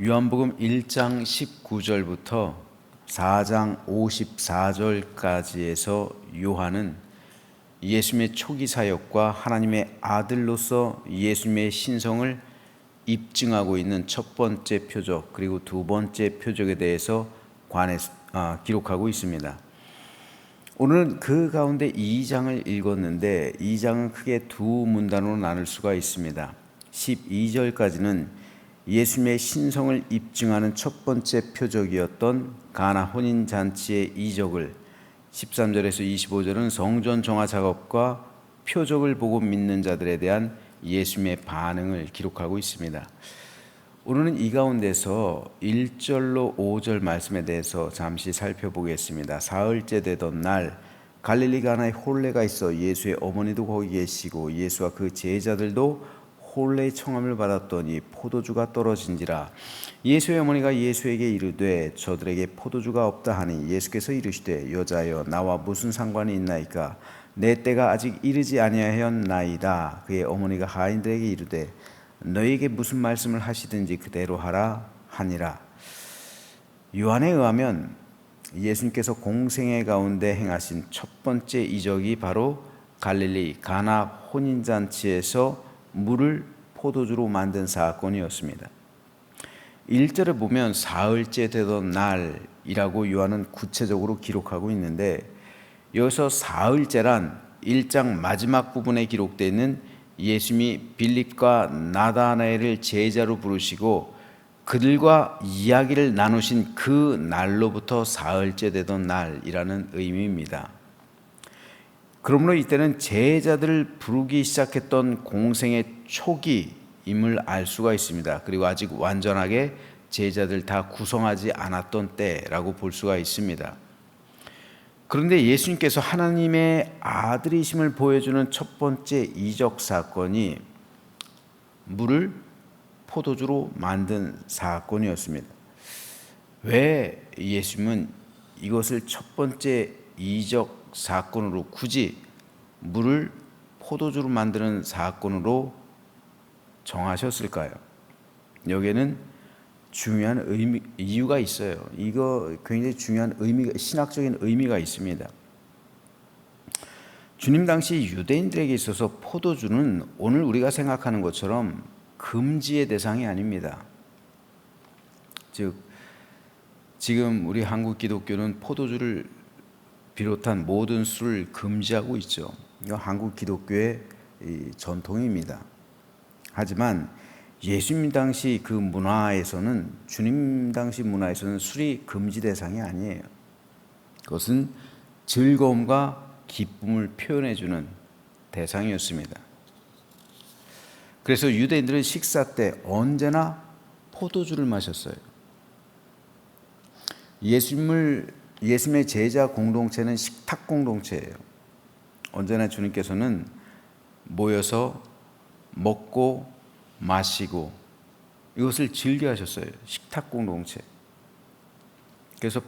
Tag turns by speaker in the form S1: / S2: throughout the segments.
S1: 요한복음 1장 19절부터 4장 54절까지에서 요한은 예수님의 초기 사역과 하나님의 아들로서 예수님의 신성을 입증하고 있는 첫 번째 표적 그리고 두 번째 표적에 대해서 기록하고 있습니다. 오늘은 그 가운데 2장을 읽었는데 2장은 크게 두 문단으로 나눌 수가 있습니다. 12절까지는 예수님의 신성을 입증하는 첫 번째 표적이었던 가나 혼인잔치의 이적을, 13절에서 25절은 성전 정화 작업과 표적을 보고 믿는 자들에 대한 예수님의 반응을 기록하고 있습니다. 오늘은 이 가운데서 1절로 5절 말씀에 대해서 잠시 살펴보겠습니다. 사흘째 되던 날 갈릴리 가나에 혼례가 있어 예수의 어머니도 거기 계시고 예수와 그 제자들도 혼례의 청함을 받았더니 포도주가 떨어진지라. 예수의 어머니가 예수에게 이르되 저들에게 포도주가 없다 하니 예수께서 이르시되 여자여 나와 무슨 상관이 있나이까 내 때가 아직 이르지 아니하였나이다. 그의 어머니가 하인들에게 이르되 너희에게 무슨 말씀을 하시든지 그대로 하라 하니라. 요한에 의하면 예수님께서 공생애 가운데 행하신 첫 번째 이적이 바로 갈릴리 가나 혼인잔치에서 물을 포도주로 만든 사건이었습니다. 1절에 보면 사흘째 되던 날이라고 요한은 구체적으로 기록하고 있는데, 여기서 사흘째란 1장 마지막 부분에 기록되어 있는 예수님이 빌립과 나다나엘을 제자로 부르시고 그들과 이야기를 나누신 그 날로부터 사흘째 되던 날이라는 의미입니다. 그러므로 이때는 제자들을 부르기 시작했던 공생의 초기임을 알 수가 있습니다. 그리고 아직 완전하게 제자들 다 구성하지 않았던 때라고 볼 수가 있습니다. 그런데 예수님께서 하나님의 아들이심을 보여주는 첫 번째 이적 사건이 물을 포도주로 만든 사건이었습니다. 왜 예수님은 이것을 첫 번째 이적 사건으로 굳이 물을 포도주로 만드는 사건으로 정하셨을까요? 여기에는 중요한 이유가 있어요. 이거 굉장히 중요한 신학적인 의미가 있습니다. 주님 당시 유대인들에게 있어서 포도주는 오늘 우리가 생각하는 것처럼 금지의 대상이 아닙니다. 즉, 지금 우리 한국 기독교는 포도주를 비롯한 모든 술을 금지하고 있죠. 이거 한국 기독교의 전통입니다. 하지만 예수님 당시 그 문화에서는, 주님 당시 문화에서는 술이 금지 대상이 아니에요. 그것은 즐거움과 기쁨을 표현해주는 대상이었습니다. 그래서 유대인들은 식사 때 언제나 포도주를 마셨어요. 예수님의 제자 공동체는 식탁 공동체예요. 언제나 주님께서는 모여서 먹고 마시고 이것을 즐겨 하셨어요. 식탁 공동체. 그래서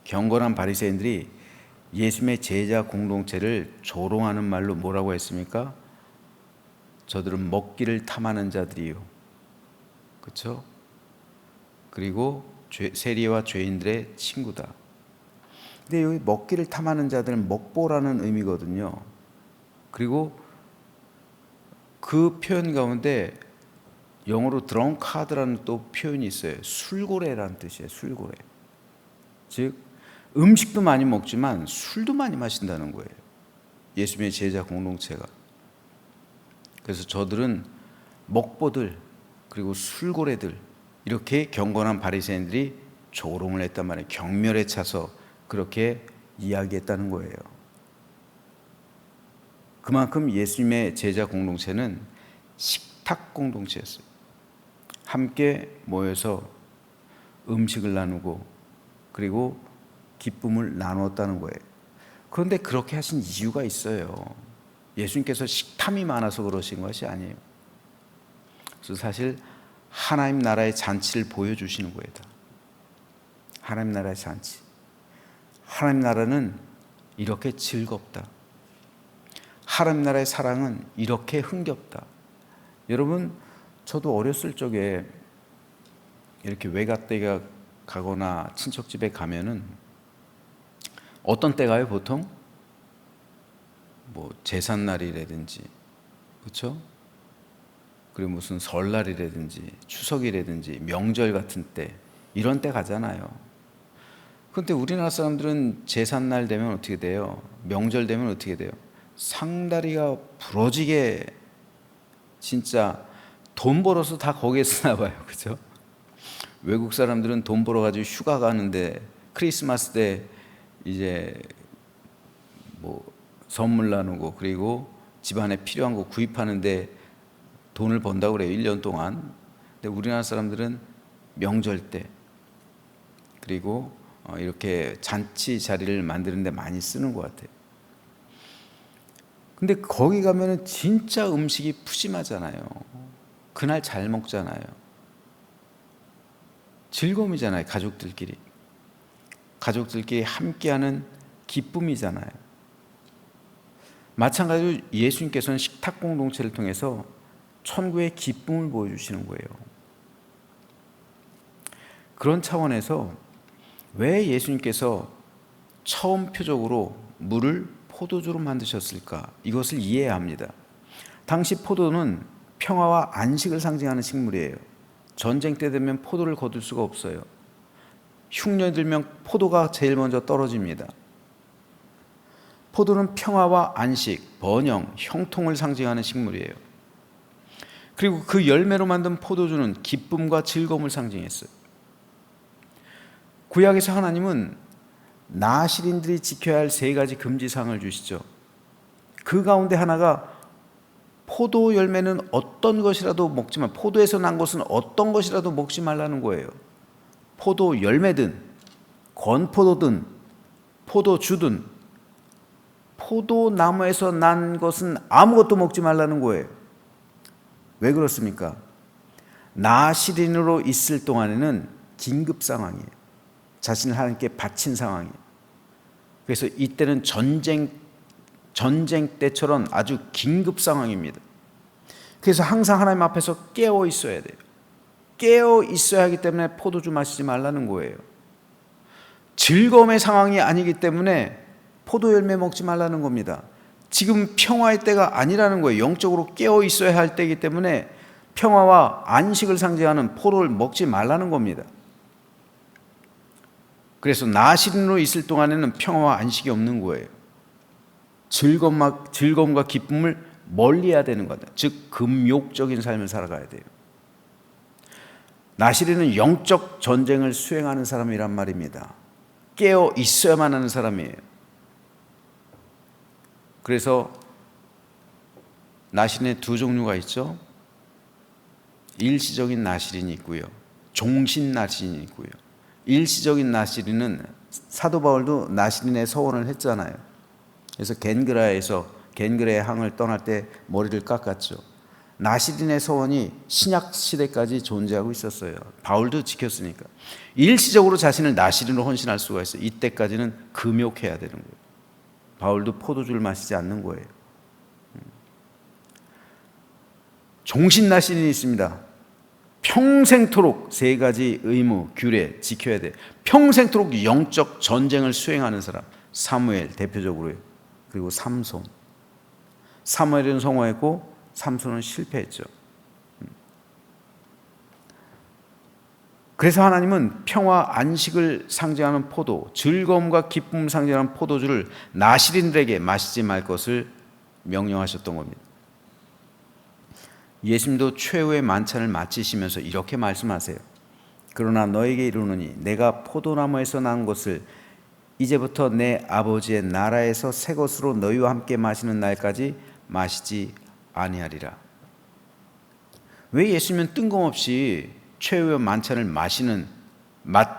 S1: 경건한 바리새인들이 예수님의 제자 공동체를 조롱하는 말로 뭐라고 했습니까? 저들은 먹기를 탐하는 자들이요. 그렇죠? 그리고 세리와 죄인들의 친구다. 근데 여기 먹기를 탐하는 자들은 먹보라는 의미거든요. 그리고 그 표현 가운데 영어로 드렁카드라는 또 표현이 있어요. 술고래라는 뜻이에요. 술고래. 즉 음식도 많이 먹지만 술도 많이 마신다는 거예요. 예수님의 제자 공동체가. 그래서 저들은 먹보들 그리고 술고래들, 이렇게 경건한 바리새인들이 조롱을 했단 말이에요. 경멸에 차서 그렇게 이야기했다는 거예요. 그만큼 예수님의 제자 공동체는 식탁 공동체였어요. 함께 모여서 음식을 나누고 그리고 기쁨을 나누었다는 거예요. 그런데 그렇게 하신 이유가 있어요. 예수님께서 식탐이 많아서 그러신 것이 아니에요. 그래서 사실 하나님 나라의 잔치를 보여주시는 거예요. 하나님 나라의 잔치. 하나님 나라는 이렇게 즐겁다. 하나님 나라의 사랑은 이렇게 흥겹다. 여러분, 저도 어렸을 적에 이렇게 외갓댁에 가거나 친척집에 가면은 어떤 때가요? 보통 뭐 제삿날이라든지, 그렇죠? 그리고 무슨 설날이라든지 추석이라든지 명절 같은 때, 이런 때 가잖아요. 그런데 우리나라 사람들은 제삿날 되면 어떻게 돼요? 명절 되면 어떻게 돼요? 상다리가 부러지게 진짜 돈 벌어서 다 거기에 쓰나 봐요. 그죠? 외국 사람들은 돈 벌어가지고 휴가 가는데 크리스마스 때 이제 뭐 선물 나누고 그리고 집안에 필요한 거 구입하는데 돈을 번다고 그래요. 1년 동안. 근데 우리나라 사람들은 명절 때 그리고 이렇게 잔치 자리를 만드는 데 많이 쓰는 것 같아요. 근데 거기 가면은 진짜 음식이 푸짐하잖아요. 그날 잘 먹잖아요. 즐거움이잖아요. 가족들끼리 함께하는 기쁨이잖아요. 마찬가지로 예수님께서는 식탁 공동체를 통해서 천국의 기쁨을 보여주시는 거예요. 그런 차원에서 왜 예수님께서 처음 표적으로 물을 포도주로 만드셨을까? 이것을 이해해야 합니다. 당시 포도는 평화와 안식을 상징하는 식물이에요. 전쟁 때 되면 포도를 거둘 수가 없어요. 흉년이 들면 포도가 제일 먼저 떨어집니다. 포도는 평화와 안식, 번영, 형통을 상징하는 식물이에요. 그리고 그 열매로 만든 포도주는 기쁨과 즐거움을 상징했어요. 구약에서 하나님은 나실인들이 지켜야 할 3가지 금지사항을 주시죠. 그 가운데 하나가 포도 열매는 어떤 것이라도 먹지 말, 포도에서 난 것은 어떤 것이라도 먹지 말라는 거예요. 포도 열매든 건포도든 포도주든 포도나무에서 난 것은 아무것도 먹지 말라는 거예요. 왜 그렇습니까? 나실인으로 있을 동안에는 긴급 상황이에요. 자신을 하나님께 바친 상황이에요. 그래서 이때는 전쟁 때처럼 아주 긴급 상황입니다. 그래서 항상 하나님 앞에서 깨어 있어야 돼요. 깨어 있어야 하기 때문에 포도주 마시지 말라는 거예요. 즐거움의 상황이 아니기 때문에 포도 열매 먹지 말라는 겁니다. 지금 평화의 때가 아니라는 거예요. 영적으로 깨어 있어야 할 때이기 때문에 평화와 안식을 상징하는 포도를 먹지 말라는 겁니다. 그래서 나실인으로 있을 동안에는 평화와 안식이 없는 거예요. 즐거움과 기쁨을 멀리해야 되는 거다. 즉 금욕적인 삶을 살아가야 돼요. 나실인은 영적 전쟁을 수행하는 사람이란 말입니다. 깨어 있어야만 하는 사람이에요. 그래서 나실인의 2 종류가 있죠. 일시적인 나실인이 있고요. 종신 나실인이 있고요. 일시적인 나실인은 사도 바울도 나실인의 서원을 했잖아요. 그래서 겐그라의 항을 떠날 때 머리를 깎았죠. 나실인의 서원이 신약 시대까지 존재하고 있었어요. 바울도 지켰으니까. 일시적으로 자신을 나실인으로 헌신할 수가 있어요. 이때까지는 금욕해야 되는 거예요. 바울도 포도주를 마시지 않는 거예요. 종신 나실인이 있습니다. 평생토록 3가지 의무, 규례 지켜야 돼. 평생토록 영적 전쟁을 수행하는 사람. 사무엘 대표적으로요. 그리고 삼손. 사무엘은 성공했고 삼손은 실패했죠. 그래서 하나님은 평화, 안식을 상징하는 포도, 즐거움과 기쁨을 상징하는 포도주를 나실인들에게 마시지 말 것을 명령하셨던 겁니다. 예수님도 최후의 만찬을 마치시면서 이렇게 말씀하세요. 그러나 너에게 이르노니 내가 포도나무에서 난 것을 이제부터 내 아버지의 나라에서 새 것으로 너희와 함께 마시는 날까지 마시지 아니하리라. 왜 예수님은 뜬금없이 최후의 만찬을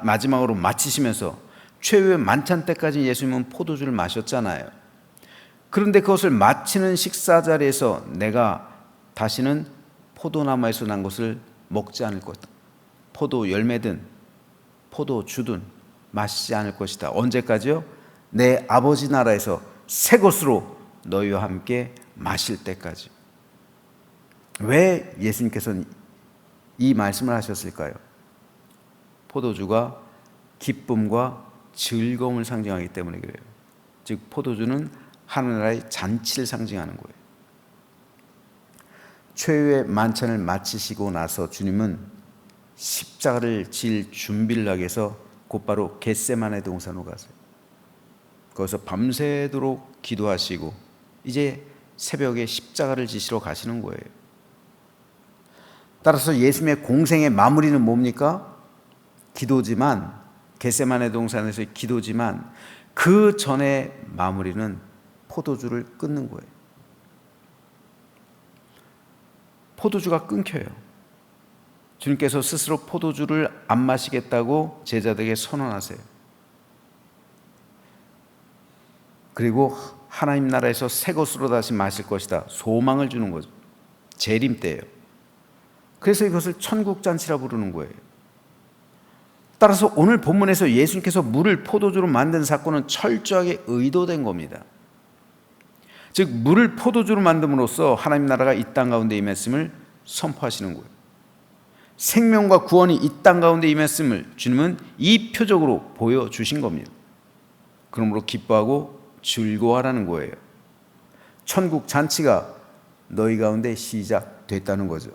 S1: 마지막으로 마치시면서 최후의 만찬 때까지 예수님은 포도주를 마셨잖아요. 그런데 그것을 마치는 식사 자리에서 내가 다시는 포도나무에서 난 것을 먹지 않을 것이다. 포도 열매든 포도주든 마시지 않을 것이다. 언제까지요? 내 아버지 나라에서 새 것으로 너희와 함께 마실 때까지. 왜 예수님께서는 이 말씀을 하셨을까요? 포도주가 기쁨과 즐거움을 상징하기 때문에 그래요. 즉 포도주는 하늘나라의 잔치를 상징하는 거예요. 최후의 만찬을 마치시고 나서 주님은 십자가를 질 준비를 하기 위해서 곧바로 겟세마네 동산으로 가세요. 거기서 밤새도록 기도하시고 이제 새벽에 십자가를 지시러 가시는 거예요. 따라서 예수님의 공생의 마무리는 뭡니까? 기도지만, 겟세마네 동산에서의 기도지만 그 전에 마무리는 포도주를 끊는 거예요. 포도주가 끊겨요. 주님께서 스스로 포도주를 안 마시겠다고 제자들에게 선언하세요. 그리고 하나님 나라에서 새 것으로 다시 마실 것이다. 소망을 주는 거죠. 재림 때예요. 그래서 이것을 천국잔치라 부르는 거예요. 따라서 오늘 본문에서 예수님께서 물을 포도주로 만든 사건은 철저하게 의도된 겁니다. 즉 물을 포도주로 만듦으로써 하나님 나라가 이 땅 가운데 임했음을 선포하시는 거예요. 생명과 구원이 이 땅 가운데 임했음을 주님은 이 표적으로 보여주신 겁니다. 그러므로 기뻐하고 즐거워하라는 거예요. 천국 잔치가 너희 가운데 시작됐다는 거죠.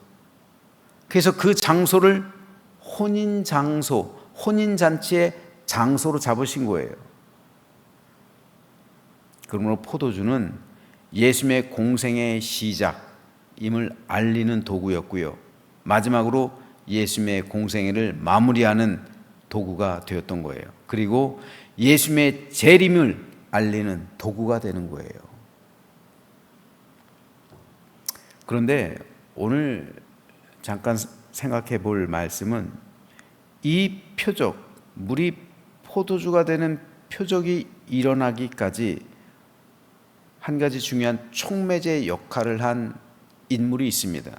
S1: 그래서 그 장소를 혼인장소, 혼인잔치의 장소로 잡으신 거예요. 그러므로 포도주는 예수님의 공생의 시작임을 알리는 도구였고요. 마지막으로 예수님의 공생애를 마무리하는 도구가 되었던 거예요. 그리고 예수님의 재림을 알리는 도구가 되는 거예요. 그런데 오늘 잠깐 생각해 볼 말씀은 이 표적, 물이 포도주가 되는 표적이 일어나기까지 한 가지 중요한 촉매제 역할을 한 인물이 있습니다.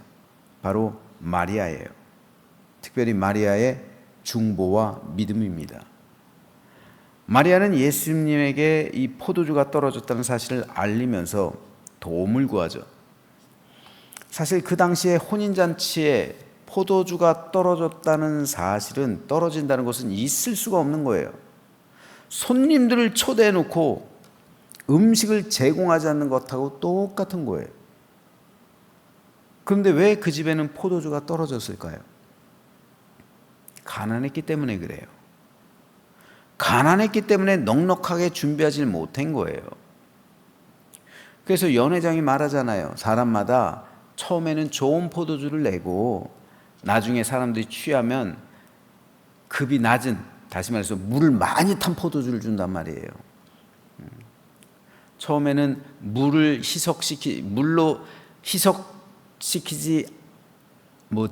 S1: 바로 마리아예요. 특별히 마리아의 중보와 믿음입니다. 마리아는 예수님에게 이 포도주가 떨어졌다는 사실을 알리면서 도움을 구하죠. 사실 그 당시에 혼인잔치에 포도주가 떨어졌다는 사실은, 떨어진다는 것은 있을 수가 없는 거예요. 손님들을 초대해 놓고 음식을 제공하지 않는 것하고 똑같은 거예요. 그런데 왜 그 집에는 포도주가 떨어졌을까요? 가난했기 때문에 그래요. 가난했기 때문에 넉넉하게 준비하지 못한 거예요. 그래서 연회장이 말하잖아요. 사람마다 처음에는 좋은 포도주를 내고 나중에 사람들이 취하면 급이 낮은, 다시 말해서 물을 많이 탄 포도주를 준단 말이에요. 처음에는 물로 희석시키지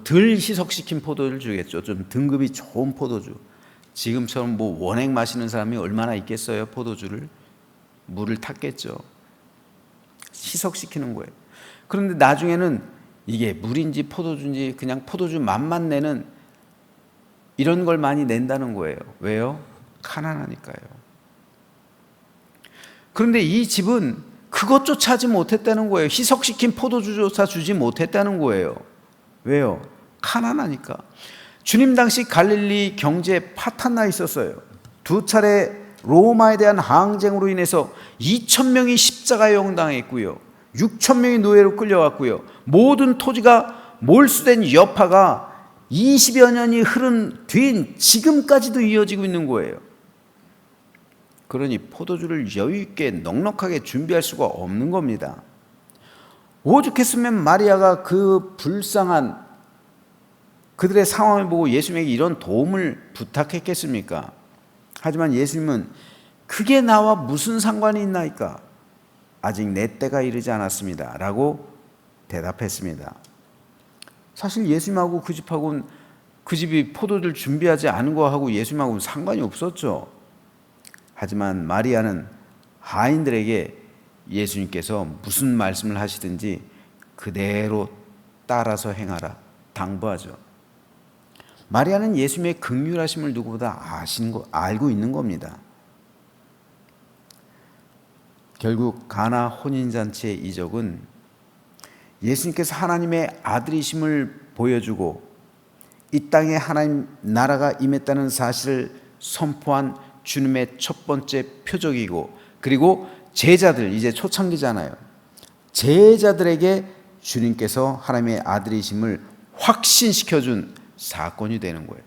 S1: 덜 희석시킨 포도주를 주겠죠. 좀 등급이 좋은 포도주. 지금처럼 원액 마시는 사람이 얼마나 있겠어요? 포도주를 물을 탔겠죠. 희석시키는 거예요. 그런데 나중에는 이게 물인지 포도주인지 그냥 포도주 맛만 내는 이런 걸 많이 낸다는 거예요. 왜요? 가난하니까요. 그런데 이 집은 그것조차 하지 못했다는 거예요. 희석시킨 포도주조차 주지 못했다는 거예요. 왜요? 가난하니까. 주님 당시 갈릴리 경제에 파탄 나 있었어요. 2차례 로마에 대한 항쟁으로 인해서 2,000명이 십자가에 형당했고요. 6,000명이 노예로 끌려왔고요. 모든 토지가 몰수된 여파가 20여 년이 흐른 뒤인 지금까지도 이어지고 있는 거예요. 그러니 포도주를 여유 있게 넉넉하게 준비할 수가 없는 겁니다. 오죽했으면 마리아가 그 불쌍한 그들의 상황을 보고 예수님에게 이런 도움을 부탁했겠습니까? 하지만 예수님은 그게 나와 무슨 상관이 있나이까? 아직 내 때가 이르지 않았습니다. 라고 대답했습니다. 사실 예수님하고 그 집하고는, 그 집이 포도주를 준비하지 않은 거하고 예수님하고는 상관이 없었죠. 하지만 마리아는 하인들에게 예수님께서 무슨 말씀을 하시든지 그대로 따라서 행하라 당부하죠. 마리아는 예수님의 긍휼하심을 누구보다 알고 있는 겁니다. 결국 가나 혼인잔치의 이적은 예수님께서 하나님의 아들이심을 보여주고 이 땅에 하나님 나라가 임했다는 사실을 선포한 주님의 첫 번째 표적이고, 그리고 제자들, 이제 초창기잖아요. 제자들에게 주님께서 하나님의 아들이심을 확신시켜준 사건이 되는 거예요.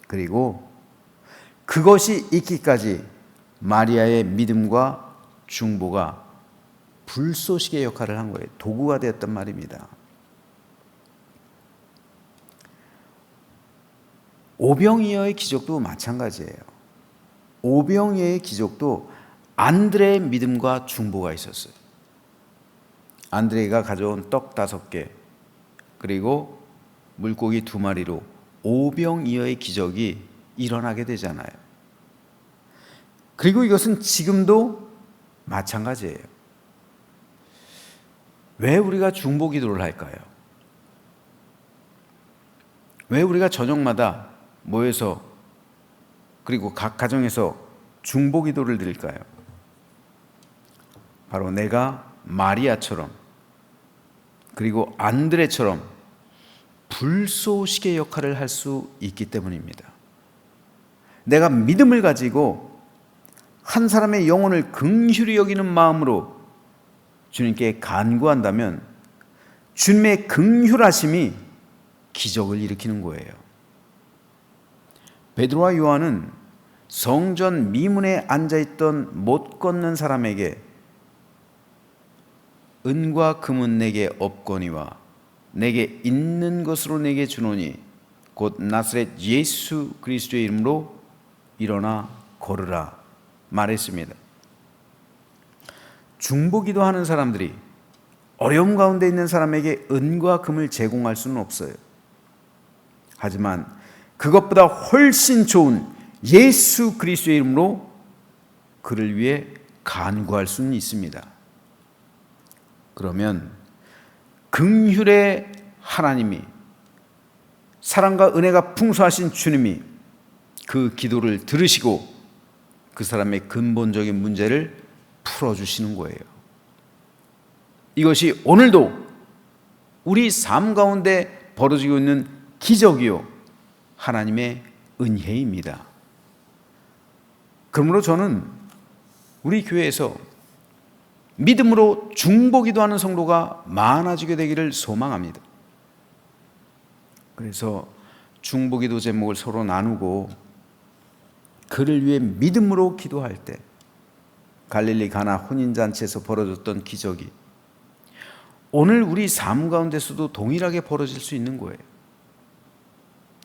S1: 그리고 그것이 있기까지 마리아의 믿음과 중보가 불쏘시개 역할을 한 거예요. 도구가 되었단 말입니다. 오병이어의 기적도 마찬가지예요. 오병이어의 기적도 안드레의 믿음과 중보가 있었어요. 안드레가 가져온 떡 5개, 그리고 물고기 2마리로 오병이어의 기적이 일어나게 되잖아요. 그리고 이것은 지금도 마찬가지예요. 왜 우리가 중보 기도를 할까요? 왜 우리가 저녁마다 모여서, 그리고 각 가정에서 중보 기도를 드릴까요? 바로 내가 마리아처럼, 그리고 안드레처럼 불쏘시개 역할을 할 수 있기 때문입니다. 내가 믿음을 가지고 한 사람의 영혼을 긍휼히 여기는 마음으로 주님께 간구한다면 주님의 긍휼하심이 기적을 일으키는 거예요. 베드로와 요한은 성전 미문에 앉아있던 못 걷는 사람에게 은과 금은 내게 없거니와 내게 있는 것으로 내게 주노니 곧 나사렛 예수 그리스도의 이름으로 일어나 걸으라 말했습니다. 중보기도 하는 사람들이 어려움 가운데 있는 사람에게 은과 금을 제공할 수는 없어요. 하지만 그것보다 훨씬 좋은 예수 그리스도의 이름으로 그를 위해 간구할 수는 있습니다. 그러면 긍휼의 하나님이, 사랑과 은혜가 풍성하신 주님이 그 기도를 들으시고 그 사람의 근본적인 문제를 풀어주시는 거예요. 이것이 오늘도 우리 삶 가운데 벌어지고 있는 기적이요 하나님의 은혜입니다. 그러므로 저는 우리 교회에서 믿음으로 중보기도하는 성도가 많아지게 되기를 소망합니다. 그래서 중보기도 제목을 서로 나누고 그를 위해 믿음으로 기도할 때 갈릴리 가나 혼인잔치에서 벌어졌던 기적이 오늘 우리 삶 가운데서도 동일하게 벌어질 수 있는 거예요.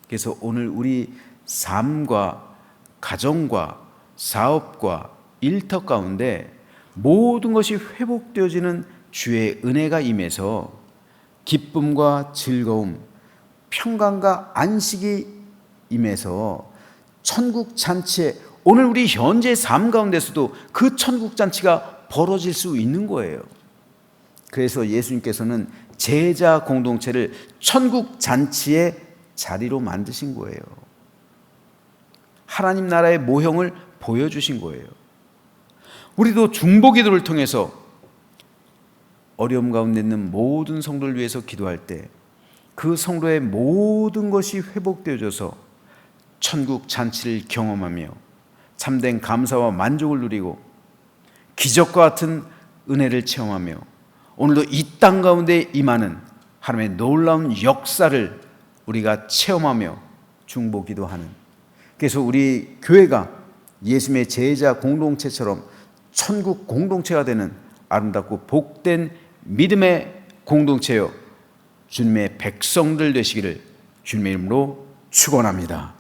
S1: 그래서 오늘 우리 삶과 가정과 사업과 일터 가운데 모든 것이 회복되어지는 주의 은혜가 임해서 기쁨과 즐거움, 평강과 안식이 임해서 천국 잔치에 오늘 우리 현재 삶 가운데서도 그 천국 잔치가 벌어질 수 있는 거예요. 그래서 예수님께서는 제자 공동체를 천국 잔치의 자리로 만드신 거예요. 하나님 나라의 모형을 보여주신 거예요. 우리도 중보기도를 통해서 어려움 가운데 있는 모든 성도를 위해서 기도할 때 그 성도의 모든 것이 회복되어져서 천국 잔치를 경험하며 참된 감사와 만족을 누리고 기적과 같은 은혜를 체험하며 오늘도 이 땅 가운데 임하는 하나님의 놀라운 역사를 우리가 체험하며 중보기도하는, 그래서 우리 교회가 예수님의 제자 공동체처럼 천국 공동체가 되는 아름답고 복된 믿음의 공동체여 주님의 백성들 되시기를 주님의 이름으로 축원합니다.